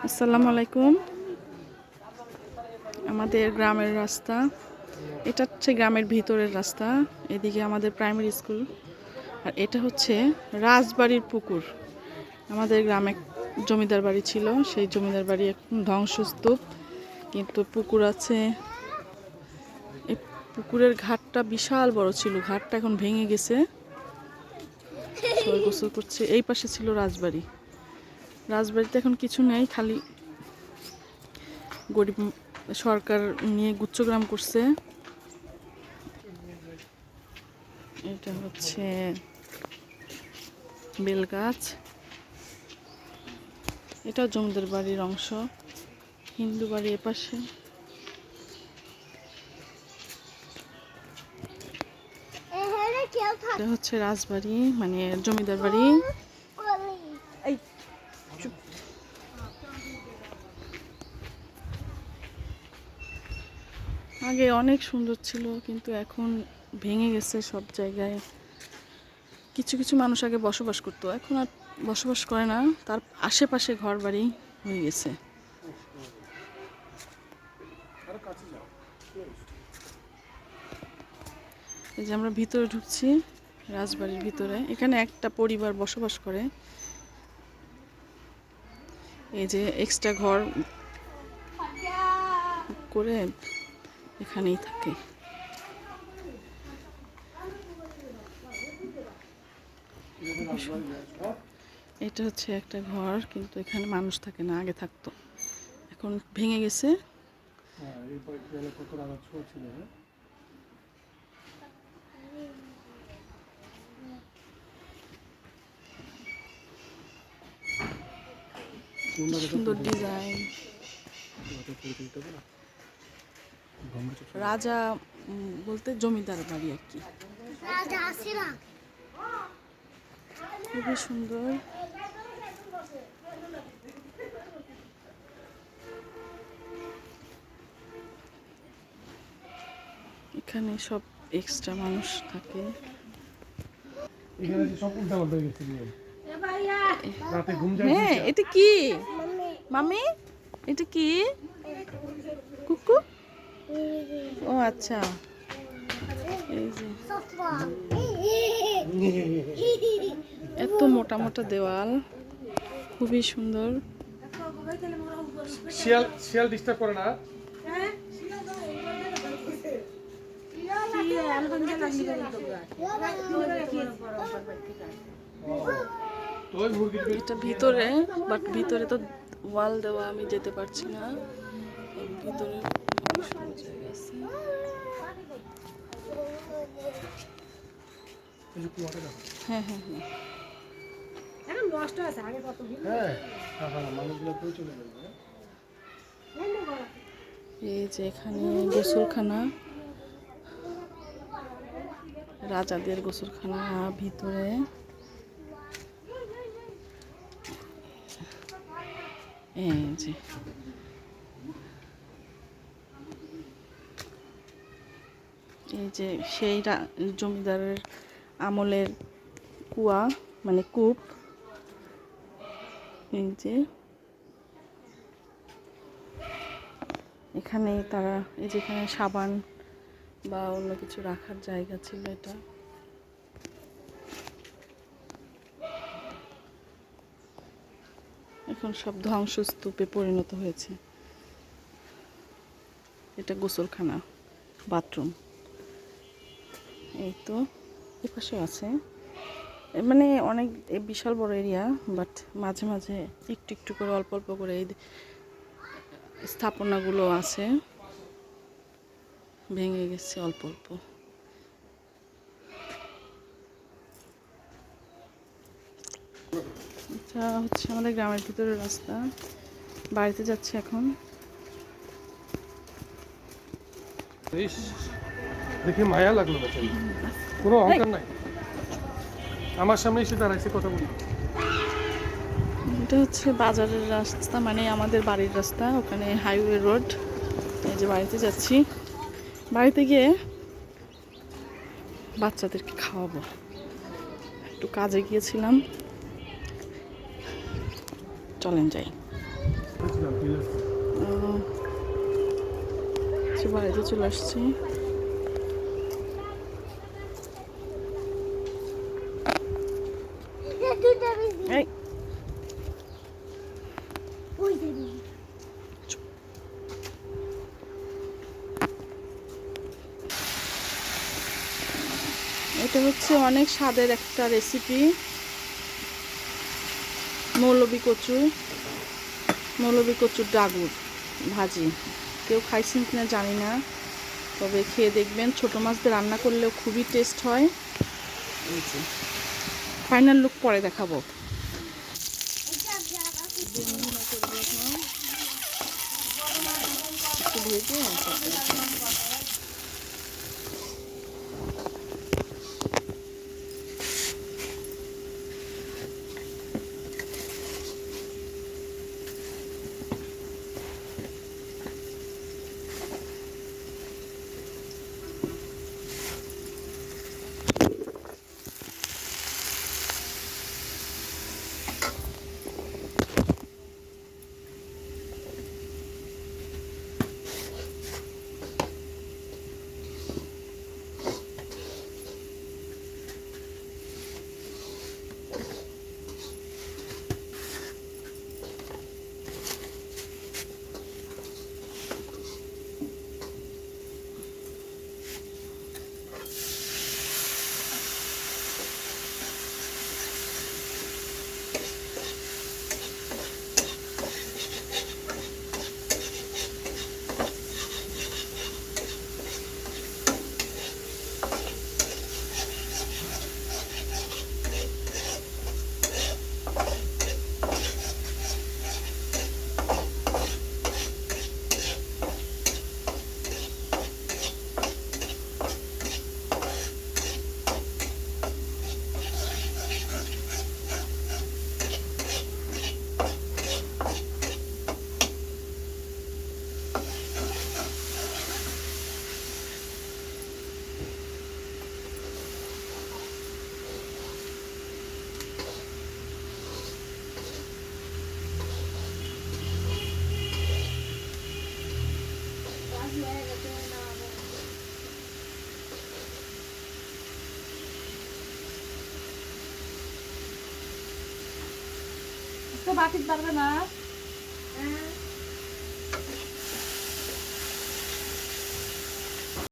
আসসালামু আলাইকুম। আমাদের গ্রামের রাস্তা, এটা হচ্ছে গ্রামের ভিতরের রাস্তা। এদিকে আমাদের প্রাইমারি স্কুল, আর এটা হচ্ছে রাজবাড়ির পুকুর। আমাদের গ্রামে জমিদার বাড়ি ছিল, সেই জমিদার বাড়ি এখন ধ্বংসস্তূপ, কিন্তু পুকুর আছে। এই পুকুরের ঘাটটা বিশাল বড় ছিল, ঘাটটা এখন ভেঙে গেছে, সবাই গোসল করছে। এই পাশে ছিল রাজবাড়ি। রাজবাড়িতে এখন কিছু নেই, খালি গরিব সরকার নিয়ে গুচ্ছগ্রাম করছে। এটা হচ্ছে বেলগাছ, এটা জমিদার বাড়ির অংশ। হিন্দু বাড়ি এপাশে। এটা হচ্ছে রাজবাড়ি, মানে জমিদার বাড়ি। আগে অনেক সুন্দর ছিল, কিন্তু এখন ভেঙে গেছে সব জায়গায়। কিছু কিছু মানুষ আগে বসবাস করতো, এখন আর বসবাস করে না, তার আশেপাশে ঘর বাড়ি হয়ে গেছে। এই যে আমরা ভিতরে ঢুকছি, রাজবাড়ির ভিতরে। এখানে একটা পরিবার বসবাস করে। এই যে এক্সট্রা ঘর করে এখানেই থাকে। এটা হচ্ছে একটা ঘর, কিন্তু এখানে মানুষ থাকে না, আগে থাকতো, এখন ভেঙে গেছে। সুন্দর ডিজাইন। রাজা বলতে জমিদার বাড়ি আর কি, খুবই সুন্দর। এখানে সব এক্সট্রা মানুষ থাকে। হ্যাঁ, এটা কি মামি? এটা কি কুকু? ও আচ্ছা, এই যে এত মোটা মোটা দেওয়াল, খুবই সুন্দর। শিয়াল শিয়াল ডিস্টার্ব করে না। এটা ভিতরে, বাট ভিতরে তো ওয়াল দেওয়া, আমি যেতে পারছি না। ভিতরে খুবই সুন্দর জায়গা আছে। হ্যাঁ হ্যাঁ হ্যাঁ, এই যে এখানে গোসলখানা, রাজাদের গোসলখানা ভিতরে। এই যে সেই জমিদারের আমলের কুয়া, মানে কূপ। এই যে এখানে তারা, এই যেখানে সাবান বা অন্য কিছু রাখার জায়গা ছিল। এটা এখন সব ধ্বংসস্তূপে পরিণত হয়েছে। এটা গোসলখানা, বাথরুম। এই তো এপাশে আছে, মানে অনেক বিশাল বড় এরিয়া, বাট মাঝে মাঝে একটু একটু করে অল্প অল্প করে এই স্থাপনাগুলো আছে, ভেঙে গেছে অল্প অল্প। এটা হচ্ছে আমাদের গ্রামের ভিতরের রাস্তা, বাড়িতে যাচ্ছে এখন। দেখে মায়া লাগলো, বেচারি কোনো অহংকার নাই, আমার সামনে এসে দাঁড়াইছে কথা বলি। এটা হচ্ছে বাজারের রাস্তা, মানে আমাদের বাড়ির রাস্তা, ওখানে হাইওয়ে রোড। এই যে বাড়িতে যাচ্ছি, বাড়িতে গিয়ে বাচ্চাদেরকে খাওয়াবো। একটু কাজে গিয়েছিলাম, চলেন যাই। বুঝলাম, ঠিক আছে। বাড়িতে চলে আসছি। এই, এটা হচ্ছে অনেক স্বাদের একটা রেসিপি, মৌলবী কচুর ডাগুর ভাজি। কেউ খাইছেন কিনা জানি না, তবে খেয়ে দেখবেন। ছোট মাছ দিয়ে রান্না করলেও খুবই টেস্ট হয়। ফাইনাল লুক পরে দেখাবো। তো বাকি পারবে না।